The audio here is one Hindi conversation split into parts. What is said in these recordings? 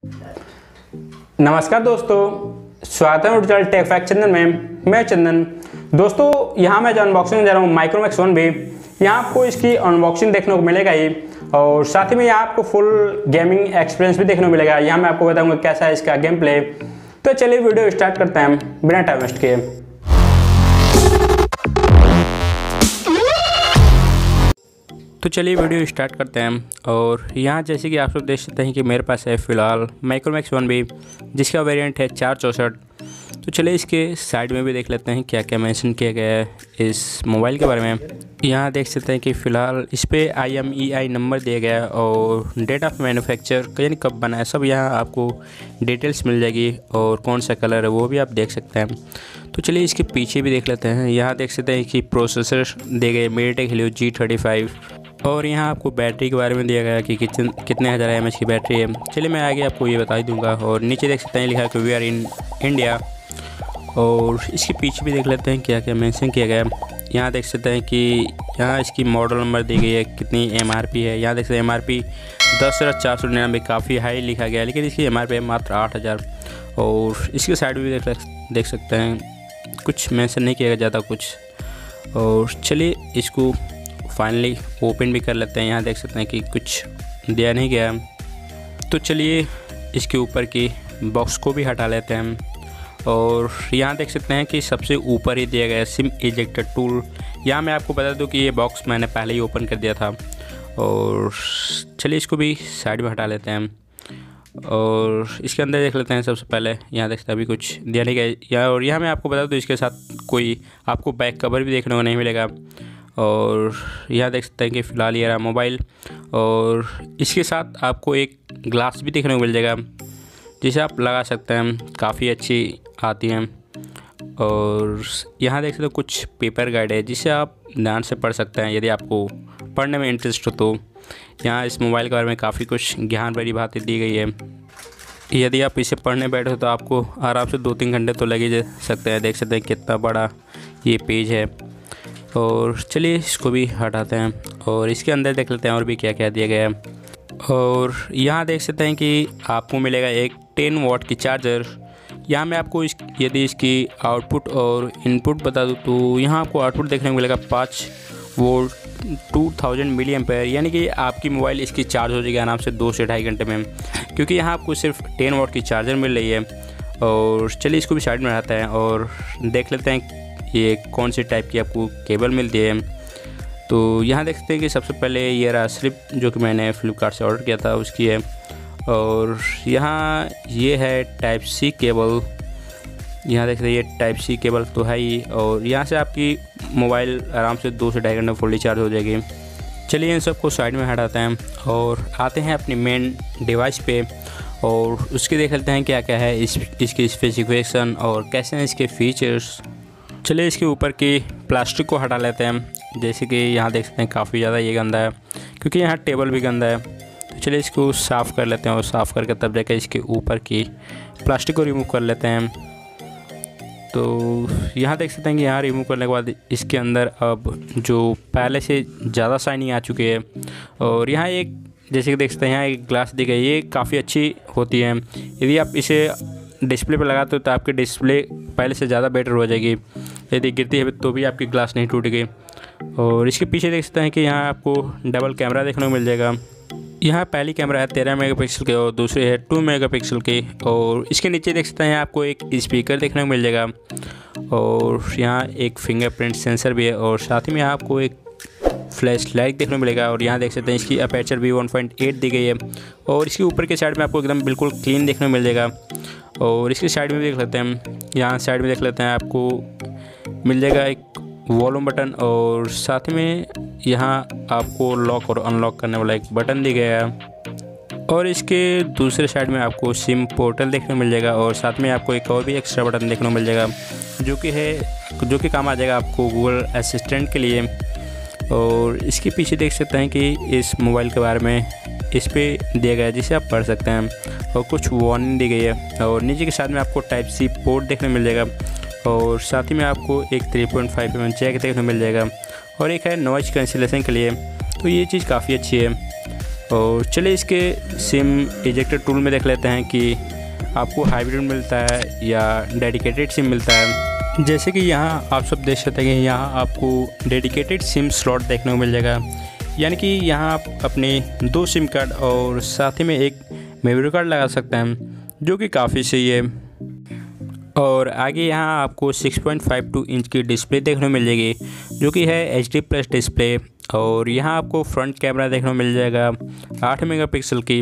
नमस्कार दोस्तों, स्वागत है डिजिटल टेक फैक्ट चैनल में। मैं चंदन। दोस्तों यहाँ मैं जो अनबॉक्सिंग जा रहा हूँ माइक्रोमैक्स वन भी, यहाँ आपको इसकी अनबॉक्सिंग देखने को मिलेगा ही, और साथ ही में यहाँ आपको फुल गेमिंग एक्सपीरियंस भी देखने को मिलेगा। यहाँ मैं आपको बताऊँगा कैसा है इसका गेम प्ले। तो चलिए वीडियो स्टार्ट करते हैं बिना टाइम वेस्ट किए। तो चलिए वीडियो स्टार्ट करते हैं। और यहाँ जैसे कि आप लोग देख सकते हैं कि मेरे पास है फ़िलहाल माइक्रोमैक्स वन भी, जिसका वेरिएंट है 464। तो चलिए इसके साइड में भी देख लेते हैं क्या क्या मेंशन किया गया है इस मोबाइल के बारे में। यहाँ देख सकते हैं कि फ़िलहाल इस पर IMEI नंबर दिया गया है और डेट ऑफ मैन्युफैक्चर यानी कब बना है सब यहाँ आपको डिटेल्स मिल जाएगी, और कौन सा कलर है वो भी आप देख सकते हैं। तो चलिए इसके पीछे भी देख लेते हैं। यहाँ देख सकते हैं कि प्रोसेसर दिए गए MediaTek Helio G35, और यहाँ आपको बैटरी के बारे में दिया गया कि कितने हज़ार mAh की बैटरी है। चलिए मैं आगे आपको ये बता ही दूंगा। और नीचे देख सकते हैं लिखा है कि वी आर इन इंडिया, और इसके पीछे भी देख लेते हैं क्या क्या मेंशन किया गया है। यहाँ देख सकते हैं कि यहाँ इसकी मॉडल नंबर दी गई है, कितनी MRP है। यहाँ देख सकते हैं MRP 10,499, काफ़ी हाई लिखा गया है, लेकिन इसकी MRP है मात्र 8,000। और इसके साइड भी देख सकते हैं कुछ मेंशन नहीं किया गया ज़्यादा कुछ। और चलिए इसको फाइनली ओपन भी कर लेते हैं। यहाँ देख सकते हैं कि कुछ दिया नहीं गया। तो चलिए इसके ऊपर की बॉक्स को भी हटा लेते हैं। और यहाँ देख सकते हैं कि सबसे ऊपर ही दिया गया है सिम इजेक्टर टूल। यहाँ मैं आपको बता दूँ कि ये बॉक्स मैंने पहले ही ओपन कर दिया था। और चलिए इसको भी साइड में हटा लेते हैं। और इसके अंदर देख लेते हैं सबसे पहले। यहाँ देख सकते हैं अभी कुछ दिया नहीं गया। और यहाँ मैं आपको बता दूँ इसके साथ कोई आपको बैक कवर भी देखने को नहीं मिलेगा। और यहाँ देख सकते हैं कि फ़िलहाल ये रहा मोबाइल, और इसके साथ आपको एक ग्लास भी देखने को मिल जाएगा जिसे आप लगा सकते हैं, काफ़ी अच्छी आती हैं। और यहाँ देख सकते हो कुछ पेपर गाइड है जिसे आप ध्यान से पढ़ सकते हैं यदि आपको पढ़ने में इंटरेस्ट हो। तो यहाँ इस मोबाइल के बारे में काफ़ी कुछ ज्ञान भरी बातें दी गई है। यदि आप इसे पढ़ने बैठे तो आपको आराम से 2-3 घंटे तो लग ही सकते हैं। देख सकते हैं कितना बड़ा ये पेज है। और चलिए इसको भी हटाते हैं और इसके अंदर देख लेते हैं और भी क्या क्या दिया गया है। और यहाँ देख सकते हैं कि आपको मिलेगा एक 10 वाट की चार्जर। यहाँ मैं आपको यदि इसकी आउटपुट और इनपुट बता दूँ तो यहाँ आपको आउटपुट देखने को मिलेगा 5 वोल्ट 2000 मिली एम्पेयर, यानी कि आपकी मोबाइल इसकी चार्ज हो जाएगी आराम से 2 से 2.5 घंटे में, क्योंकि यहाँ आपको सिर्फ 10 वाट की चार्जर मिल रही है। और चलिए इसको भी साइड में रखते हैं और देख लेते हैं ये कौन सी टाइप की आपको केबल मिलती है। तो यहाँ देख सकते हैं कि सबसे पहले ये रहा स्लिप जो कि मैंने फ्लिपकार्ट से ऑर्डर किया था उसकी है। और यहाँ ये है टाइप सी केबल। यहाँ देख सकते हैं ये टाइप सी केबल तो है ही। और यहाँ से आपकी मोबाइल आराम से 2 से 2.5 घंटे फुल्ली चार्ज हो जाएगी। चलिए इन सबको साइड में हटाते हैं और आते हैं अपनी मेन डिवाइस पे, और उसके देख लेते हैं क्या क्या है इसकी स्पेसिफिकेशन और कैसे हैं इसके फीचर्स। चलिए इसके ऊपर की प्लास्टिक को हटा लेते हैं। जैसे कि यहाँ देख सकते हैं काफ़ी ज़्यादा ये गंदा है, क्योंकि यहाँ टेबल भी गंदा है। तो चलिए इसको साफ़ कर लेते हैं और साफ़ करके तब जाकर इसके ऊपर की प्लास्टिक को रिमूव कर लेते हैं। तो यहाँ देख सकते हैं कि यहाँ रिमूव करने के बाद इसके अंदर अब जो पहले से ज़्यादा शाइनिंग आ चुकी है। और यहाँ एक जैसे कि देख सकते हैं यहाँ एक ग्लास दी गई, ये काफ़ी अच्छी होती है। यदि आप इसे डिस्प्ले पर लगाते हो तो आपकी डिस्प्ले पहले से ज़्यादा बेटर हो जाएगी। यदि गिरती है तो भी आपकी ग्लास नहीं टूटेगी। और इसके पीछे देख सकते हैं कि यहाँ आपको डबल कैमरा देखने को मिल जाएगा। यहाँ पहली कैमरा है 13 मेगापिक्सल के और दूसरी है 2 मेगापिक्सल की। और इसके नीचे देख सकते हैं आपको एक स्पीकर देखने को मिल जाएगा। और यहाँ एक फिंगरप्रिंट सेंसर भी है, और साथ ही में आपको एक फ्लैश लाइट देखने को मिलेगा। और यहाँ देख सकते हैं इसकी अपर्चर भी 1.8 दी गई है। और इसके ऊपर के साइड में आपको एकदम बिल्कुल क्लीन देखने को मिल जाएगा। और इसके साइड में भी देख लेते हैं, यहाँ साइड में देख लेते हैं आपको मिल जाएगा एक वॉल्यूम बटन, और साथ में यहाँ आपको लॉक और अनलॉक करने वाला एक बटन दिया गया है। और इसके दूसरे साइड में आपको सिम पोर्टल देखने को मिल जाएगा, और साथ में आपको एक और भी एक्स्ट्रा बटन देखने को मिल जाएगा जो कि काम आ जाएगा आपको गूगल असिस्टेंट के लिए। और इसके पीछे देख सकते हैं कि इस मोबाइल के बारे में इस पर दिया गया है जिसे आप पढ़ सकते हैं, और कुछ वार्निंग दी गई है। और नीचे के साथ में आपको टाइप सी पोर्ट देखने को मिल जाएगा, और साथ ही में आपको एक 3.5 mm जैक देखने को मिल जाएगा, और एक है नॉइज़ कैंसिलेशन के लिए। तो ये चीज़ काफ़ी अच्छी है। और चलिए इसके सिम इजेक्टर टूल में देख लेते हैं कि आपको हाइब्रिड मिलता है या डेडिकेटेड सिम मिलता है। जैसे कि यहाँ आप सब देख सकते हैं कि यहाँ आपको डेडिकेटेड सिम स्लॉट देखने को मिल जाएगा, यानी कि यहाँ आप अपने 2 सिम कार्ड और साथ ही में एक मेमोरी कार्ड लगा सकते हैं, जो कि काफ़ी सही है। और आगे यहाँ आपको 6.52 इंच की डिस्प्ले देखने को मिल जाएगी, जो कि है HD+ डिस्प्ले। और यहाँ आपको फ्रंट कैमरा देखने को मिल जाएगा 8 मेगापिक्सल की।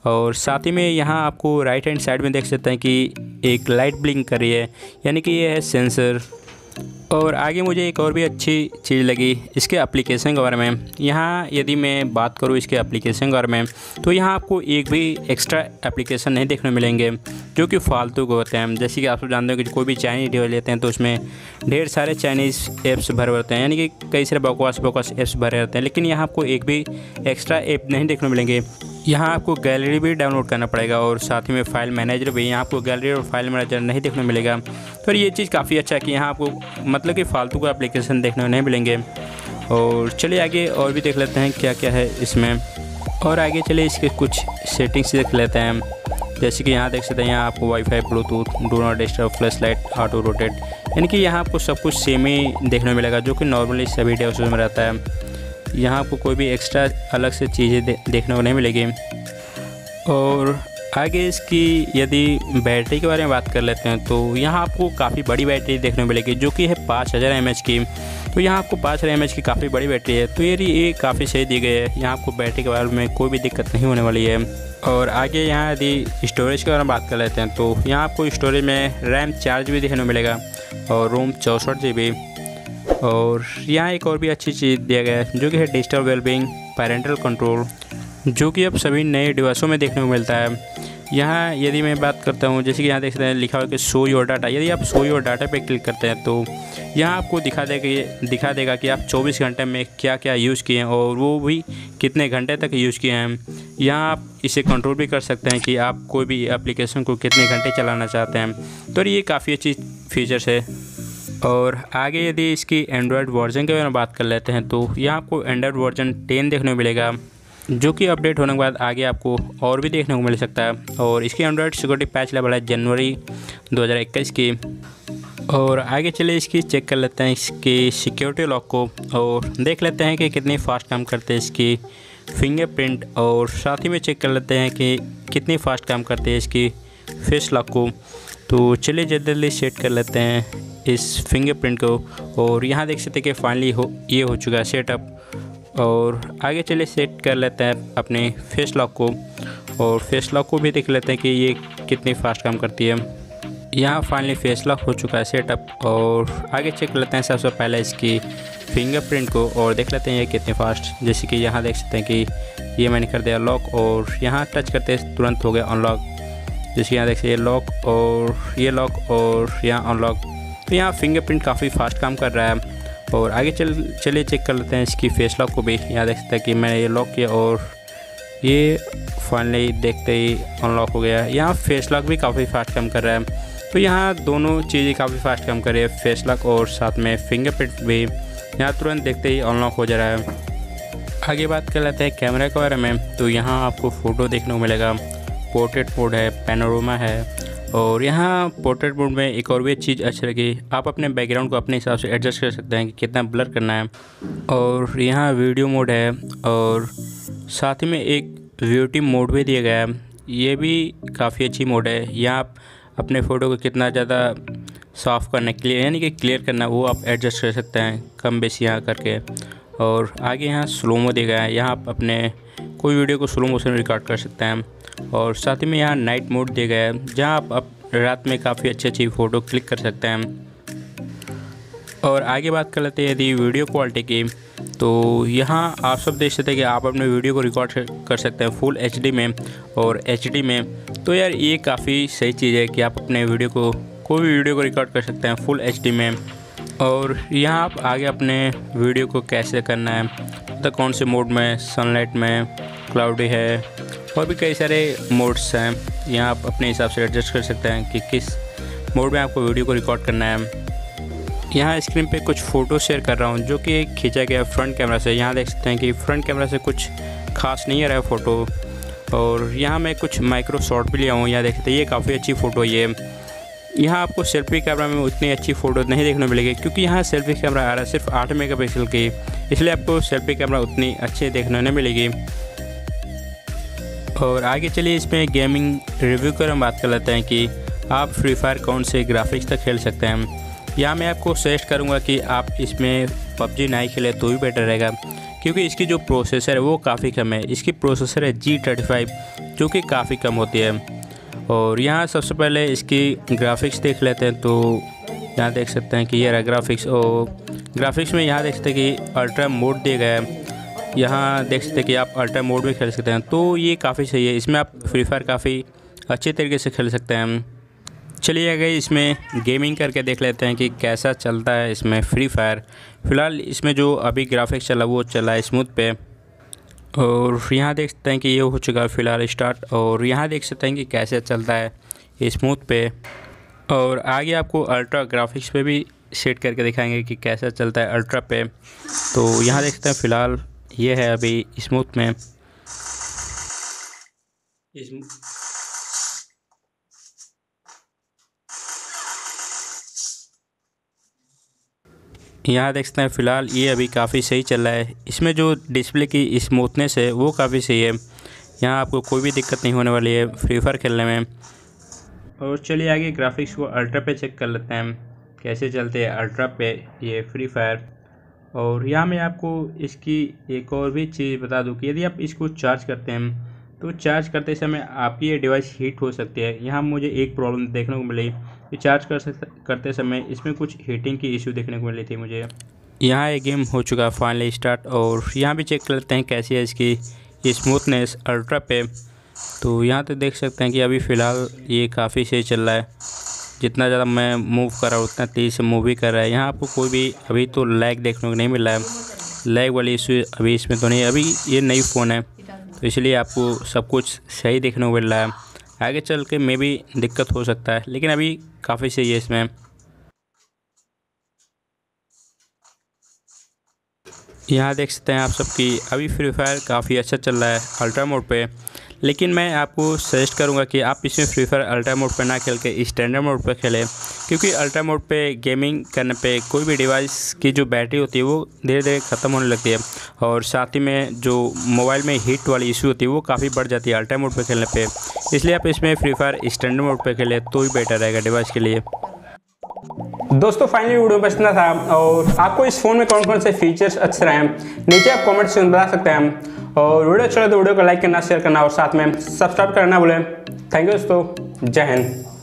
और साथ ही में यहाँ आपको राइट हैंड साइड में देख सकते हैं कि एक लाइट ब्लिंक कर रही है, यानी कि ये है सेंसर। और आगे मुझे एक और भी अच्छी चीज़ लगी इसके एप्लीकेशन के बारे में। यहाँ यदि मैं बात करूँ इसके एप्लीकेशन के बारे में, तो यहाँ आपको एक भी एक्स्ट्रा एप्लीकेशन नहीं देखने मिलेंगे जो कि फालतू के होते हैं। जैसे कि आप सब जानते हो कि कोई भी चाइनीज़ डिवाइस लेते हैं तो उसमें ढेर सारे चाइनीज़ ऐप्स भरे होते हैं, यानी कि कई सारे बकवास ऐप्स भरे रहते हैं, लेकिन यहाँ आपको एक भी एक्स्ट्रा ऐप नहीं देखने मिलेंगे। यहाँ आपको गैलरी भी डाउनलोड करना पड़ेगा और साथ ही में फ़ाइल मैनेजर भी। यहाँ आपको गैलरी और फाइल मैनेजर नहीं देखने मिलेगा। तो ये चीज़ काफ़ी अच्छा है कि यहाँ आपको मतलब कि फालतू का एप्लीकेशन देखने को नहीं मिलेंगे। और चलिए आगे और भी देख लेते हैं क्या क्या है इसमें। और आगे चलिए इसके कुछ सेटिंग्स देख लेते हैं। जैसे कि यहाँ देख सकते हैं, यहाँ आपको wifi, Bluetooth, do not disturb, flash light, auto rotate, यानी कि यहाँ आपको सब कुछ सेम ही देखने को मिलेगा, जो कि नॉर्मली सभी डिवाइसेस में रहता है। यहाँ आपको कोई भी एक्स्ट्रा अलग से चीज़ें देखने को नहीं मिलेगी। और आगे इसकी यदि बैटरी के बारे में बात कर लेते हैं, तो यहाँ आपको काफ़ी बड़ी बैटरी देखने को मिलेगी, जो कि है 5000 mAh की। तो यहाँ आपको 5000 mAh की काफ़ी बड़ी बैटरी है, तो ये काफ़ी सही दी गई है। यहाँ आपको बैटरी के बारे में कोई भी दिक्कत नहीं होने वाली है। और आगे यहाँ यदि स्टोरेज के बारे में बात कर लेते हैं, तो यहाँ आपको स्टोरेज में रैम 4 GB देखने को मिलेगा और रोम 64 GB। और यहाँ एक और भी अच्छी चीज़ दिया गया है, जो कि है डिजिटल वेलबींग पैरेंटल कंट्रोल, जो कि अब सभी नए डिवाइसों में देखने को मिलता है। यहाँ यदि मैं बात करता हूँ, जैसे कि यहाँ देख सकते हैं लिखा हुआ कि शो योर डाटा। यदि आप शो योर डाटा पे क्लिक करते हैं तो यहाँ आपको दिखा देगा कि आप 24 घंटे में क्या क्या यूज़ किए हैं और वो भी कितने घंटे तक यूज़ किए हैं। यहाँ आप इसे कंट्रोल भी कर सकते हैं कि आप कोई भी एप्लीकेशन को कितने घंटे चलाना चाहते हैं। तो ये काफ़ी अच्छी फीचर्स है। और आगे यदि इसकी एंड्रॉयड वर्जन के बारे में बात कर लेते हैं, तो यहाँ आपको एंड्रॉयड वर्जन 10 देखने को मिलेगा, जो कि अपडेट होने के बाद आगे आपको और भी देखने को मिल सकता है। और इसकी एंड्रॉयड सिक्योरिटी पैच लेवल है जनवरी 2021 की। और आगे चलिए इसकी चेक कर लेते हैं इसकी सिक्योरिटी लॉक को, और देख लेते हैं कि कितनी फास्ट काम करते हैं इसकी फिंगरप्रिंट। और साथ ही में चेक कर लेते हैं कि कितनी फास्ट काम करते हैं इसकी फेस लॉक को। तो चलिए जल्दी सेट कर लेते हैं इस फिंगरप्रिंट को। और यहाँ देख सकते हैं कि फाइनली ये हो चुका है सेटअप। और आगे चलिए सेट कर लेते हैं अपने फेस लॉक को, और फेस लॉक को भी देख लेते हैं कि ये कितनी फास्ट काम करती है। यहाँ फाइनली फेस लॉक हो चुका है सेटअप। और आगे चेक कर लेते हैं सबसे पहले इसकी फिंगरप्रिंट को, और देख लेते हैं ये कितनी फास्ट। जैसे कि यहाँ देख सकते हैं कि ये मैंने कर दिया लॉक, और यहाँ टच करते तुरंत हो गया अनलॉक। जैसे यहाँ देख सकते हैं ये लॉक और यहाँ अनलॉक। तो यहाँ फिंगरप्रिंट काफ़ी फास्ट काम कर रहा है। और आगे चलिए चेक कर लेते हैं इसकी फेस लॉक को भी। यहाँ देख सकते हैं कि मैंने ये लॉक किया और ये फाइनली देखते ही अनलॉक हो गया। यहाँ फेस लॉक भी काफ़ी फास्ट काम कर रहा है। तो यहाँ दोनों चीज़ें काफ़ी फास्ट काम कर रही है, फेस लॉक और साथ में फिंगरप्रिंट भी। यहाँ तुरंत देखते ही अनलॉक हो जा रहा है। आगे बात कर लेते हैं कैमरा के बारे में। तो यहाँ आपको फ़ोटो देखने को मिलेगा, पोर्ट्रेट मोड है, पैनोरामा है। और यहाँ पोर्ट्रेट मोड में एक और भी चीज़ अच्छी लगी, आप अपने बैकग्राउंड को अपने हिसाब से एडजस्ट कर सकते हैं कि कितना ब्लर करना है। और यहाँ वीडियो मोड है, और साथ ही में एक ब्यूटी मोड भी दिया गया है। ये भी काफ़ी अच्छी मोड है। यहाँ आप अपने फ़ोटो को कितना ज़्यादा साफ़ करना, क्लियर यानी कि क्लियर करना, वो आप एडजस्ट कर सकते हैं कम बेसी यहाँ करके। और आगे यहाँ स्लोमो दिया गया है, यहाँ आप अपने कोई वीडियो को स्लो मोशन रिकॉर्ड कर सकते हैं। और साथ ही में यहाँ नाइट मोड दिया गया है, जहाँ आप रात में काफ़ी अच्छी फ़ोटो क्लिक कर सकते हैं। और आगे बात कर लेते हैं यदि वीडियो क्वालिटी की, तो यहाँ आप सब देख सकते हैं कि आप अपने वीडियो को रिकॉर्ड कर सकते हैं फुल HD में और HD में। तो यार ये काफ़ी सही चीज़ है कि आप अपने वीडियो को कोई भी वीडियो को रिकॉर्ड कर सकते हैं फुल HD में। और यहाँ आप आगे अपने वीडियो को कैसे करना है, मतलब कौन से मोड में, सनलाइट में, क्लाउडी है, और भी कई सारे मोड्स हैं। यहाँ आप अपने हिसाब से एडजस्ट कर सकते हैं कि किस मोड में आपको वीडियो को रिकॉर्ड करना है। यहाँ स्क्रीन पे कुछ फ़ोटो शेयर कर रहा हूँ जो कि खींचा गया फ्रंट कैमरा से। यहाँ देख सकते हैं कि फ्रंट कैमरा से कुछ खास नहीं आ रहा है फ़ोटो। और यहाँ मैं कुछ माइक्रो शॉट भी लिया हूँ। यहाँ देखते हैं ये काफ़ी अच्छी फ़ोटो ये। यहाँ आपको सेल्फी कैमरा में उतनी अच्छी फ़ोटो नहीं देखने मिलेगी, क्योंकि यहाँ सेल्फी कैमरा आ रहा है सिर्फ 8 मेगापिक्सल की, इसलिए आपको सेल्फी कैमरा उतनी अच्छी देखने नहीं मिलेगी। और आगे चलिए इसमें गेमिंग रिव्यू कर हम बात कर लेते हैं कि आप फ्री फायर कौन से ग्राफिक्स तक खेल सकते हैं। यहाँ मैं आपको सजेस्ट करूँगा कि आप इसमें पबजी नहीं खेले तो भी बेटर रहेगा, क्योंकि इसकी जो प्रोसेसर है वो काफ़ी कम है। इसकी प्रोसेसर है G35 जो कि काफ़ी कम होती है। और यहाँ सबसे पहले इसकी ग्राफिक्स देख लेते हैं। तो यहाँ देख सकते हैं कि ये रहा ग्राफिक्स। और ग्राफिक्स में यहाँ देख सकते हैं कि अल्ट्रा मोड दिया गया है। यहाँ देख सकते हैं कि आप अल्ट्रा मोड में खेल सकते हैं, तो ये काफ़ी सही है। इसमें आप फ्री फायर काफ़ी अच्छे तरीके से खेल सकते हैं। चलिए आगे इसमें गेमिंग करके देख लेते हैं कि कैसा चलता है इसमें फ्री फायर। फ़िलहाल इसमें जो अभी ग्राफिक्स चला वो चला है स्मूथ पे। और यहाँ देख सकते हैं कि ये हो चुका है फ़िलहाल स्टार्ट। और यहाँ देख सकते हैं कि कैसे चलता है स्मूथ पे। और आगे आपको अल्ट्रा ग्राफिक्स पे भी सेट करके दिखाएंगे कि कैसा चलता है अल्ट्रा पे। तो यहाँ देख सकते हैं फ़िलहाल ये है अभी स्मूथ में। यहाँ देख सकते हैं फ़िलहाल ये अभी काफ़ी सही चल रहा है। इसमें जो डिस्प्ले की स्मूथनेस है वो काफ़ी सही है। यहाँ आपको कोई भी दिक्कत नहीं होने वाली है फ्री फायर खेलने में। और चलिए आगे ग्राफिक्स को अल्ट्रा पे चेक कर लेते हैं कैसे चलते हैं अल्ट्रा पे ये फ्री फायर। और यहाँ मैं आपको इसकी एक और भी चीज़ बता दूँ कि यदि आप इसको चार्ज करते हैं तो चार्ज करते समय आपकी ये डिवाइस हीट हो सकती है। यहाँ मुझे एक प्रॉब्लम देखने को मिली कि चार्ज करते समय इसमें कुछ हीटिंग की इशू देखने को मिली थी मुझे। यहाँ ये गेम हो चुका है फाइनली स्टार्ट। और यहाँ भी चेक कर लेते हैं कैसी है इसकी स्मूथनेस अल्ट्रा पे। तो यहाँ तो देख सकते हैं कि अभी फ़िलहाल ये काफ़ी सही चल रहा है। जितना ज़्यादा मैं मूव कर रहा हूँ उतना तेज़ से मूव भी कर रहा है। यहाँ आपको कोई भी अभी तो लैग देखने को नहीं मिल रहा है। लैग वाली इशू अभी इसमें तो नहीं, अभी ये नई फ़ोन है तो इसलिए आपको सब कुछ सही देखने को मिल रहा है। आगे चल के मे भी दिक्कत हो सकता है, लेकिन अभी काफ़ी सही है इसमें। यहाँ देख सकते हैं आप सबकी अभी फ्री फायर काफ़ी अच्छा चल रहा है अल्ट्रा मोड पे। लेकिन मैं आपको सजेस्ट करूँगा कि आप इसमें फ्री फायर अल्ट्रा मोड पे ना खेल के स्टैंडर्ड मोड पे खेलें, क्योंकि अल्ट्रा मोड पे गेमिंग करने पे कोई भी डिवाइस की जो बैटरी होती है वो धीरे धीरे ख़त्म होने लगती है। और साथ ही में जो मोबाइल में हीट वाली इशू होती है वो काफ़ी बढ़ जाती है अल्ट्रा मोड पे खेलने पे। इसलिए आप इसमें फ्री फायर स्टैंडर्ड मोड पे खेलें तो ही बेटर रहेगा डिवाइस के लिए। दोस्तों फाइनली वीडियो में इतना था। और आपको इस फ़ोन में कौन कौन से फीचर्स अच्छे रहे हैं नीचे आप कमेंट से बता सकते हैं। और वीडियो अच्छा लगे तो वीडियो को लाइक करना, शेयर करना और साथ में सब्सक्राइब करना भूलें। थैंक यू दोस्तों, जय हिंद।